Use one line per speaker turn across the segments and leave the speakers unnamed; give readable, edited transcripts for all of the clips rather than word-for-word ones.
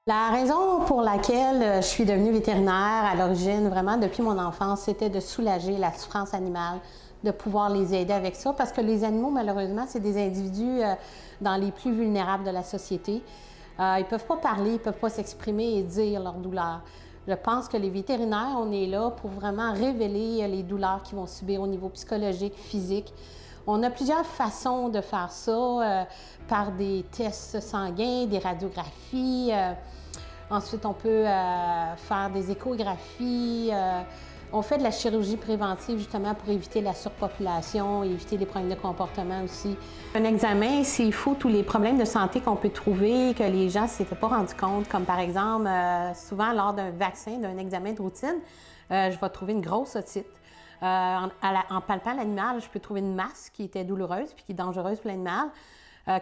La raison pour laquelle je suis devenue vétérinaire à l'origine, vraiment depuis mon enfance, c'était de soulager la souffrance animale, de pouvoir les aider avec ça, parce que les animaux, malheureusement, c'est des individus dans les plus vulnérables de la société. Ils ne peuvent pas parler, ils ne peuvent pas s'exprimer et dire leur douleur. Je pense que les vétérinaires, on est là pour vraiment révéler les douleurs qu'ils vont subir au niveau psychologique, physique. On a plusieurs façons de faire ça, par des tests sanguins, des radiographies. Ensuite, on peut faire des échographies. On fait de la chirurgie préventive justement pour éviter la surpopulation, éviter les problèmes de comportement aussi. Un examen, s'il faut tous les problèmes de santé qu'on peut trouver, que les gens ne s'étaient pas rendus compte, comme par exemple, souvent lors d'un vaccin, d'un examen de routine, je vais trouver une grosse otite. En palpant l'animal, je peux trouver une masse qui était douloureuse puis qui est dangereuse pour l'animal.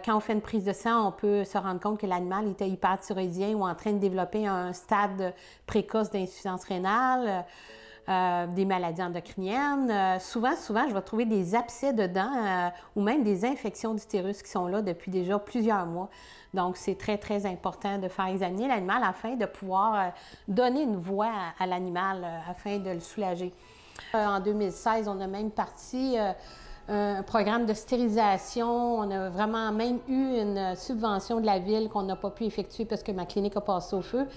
Quand on fait une prise de sang, on peut se rendre compte que l'animal était hyperthyroïdien ou en train de développer un stade précoce d'insuffisance rénale, des maladies endocriniennes. Souvent, je vais trouver des abcès dedans ou même des infections d'utérus qui sont là depuis déjà plusieurs mois. Donc, c'est très, très important de faire examiner l'animal afin de pouvoir donner une voix à l'animal afin de le soulager. En 2016, on a même parti un programme de stérilisation. On a vraiment même eu une subvention de la ville qu'on n'a pas pu effectuer parce que ma clinique a passé au feu.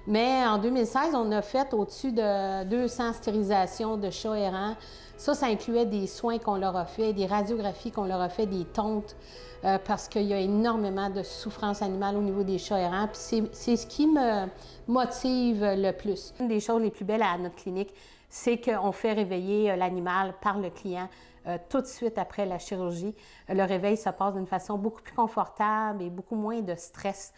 Mais en 2016, on a fait au-dessus de 200 stérilisations de chats errants. Ça incluait des soins qu'on leur a fait, des radiographies qu'on leur a fait, des tontes, parce qu'il y a énormément de souffrance animale au niveau des chats errants. Puis c'est ce qui me motive le plus. Une des choses les plus belles à notre clinique, c'est qu'on fait réveiller l'animal par le client tout de suite après la chirurgie. Le réveil se passe d'une façon beaucoup plus confortable et beaucoup moins de stress.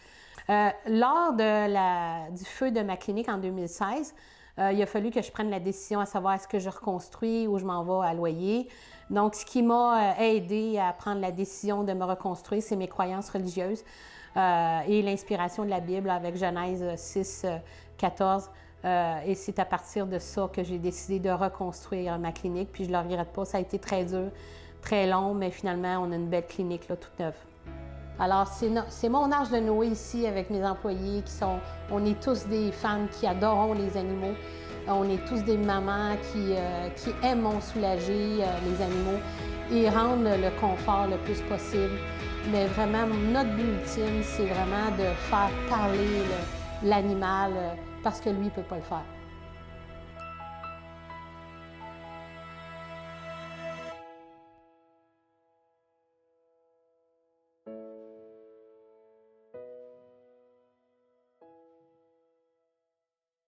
Lors du feu de ma clinique en 2016, il a fallu que je prenne la décision à savoir est-ce que je reconstruis ou je m'en vais à loyer. Donc, ce qui m'a aidé à prendre la décision de me reconstruire, c'est mes croyances religieuses et l'inspiration de la Bible avec Genèse 6, 14. Et c'est à partir de ça que j'ai décidé de reconstruire ma clinique. Puis je ne le regrette pas, ça a été très dur, très long, mais finalement, on a une belle clinique là, toute neuve. Alors, c'est mon arche de Noé ici avec mes employés on est tous des femmes qui adorons les animaux. On est tous des mamans qui aiment soulager les animaux et rendre le confort le plus possible. Mais vraiment, notre but ultime, c'est vraiment de faire parler l'animal parce que lui ne peut pas le faire.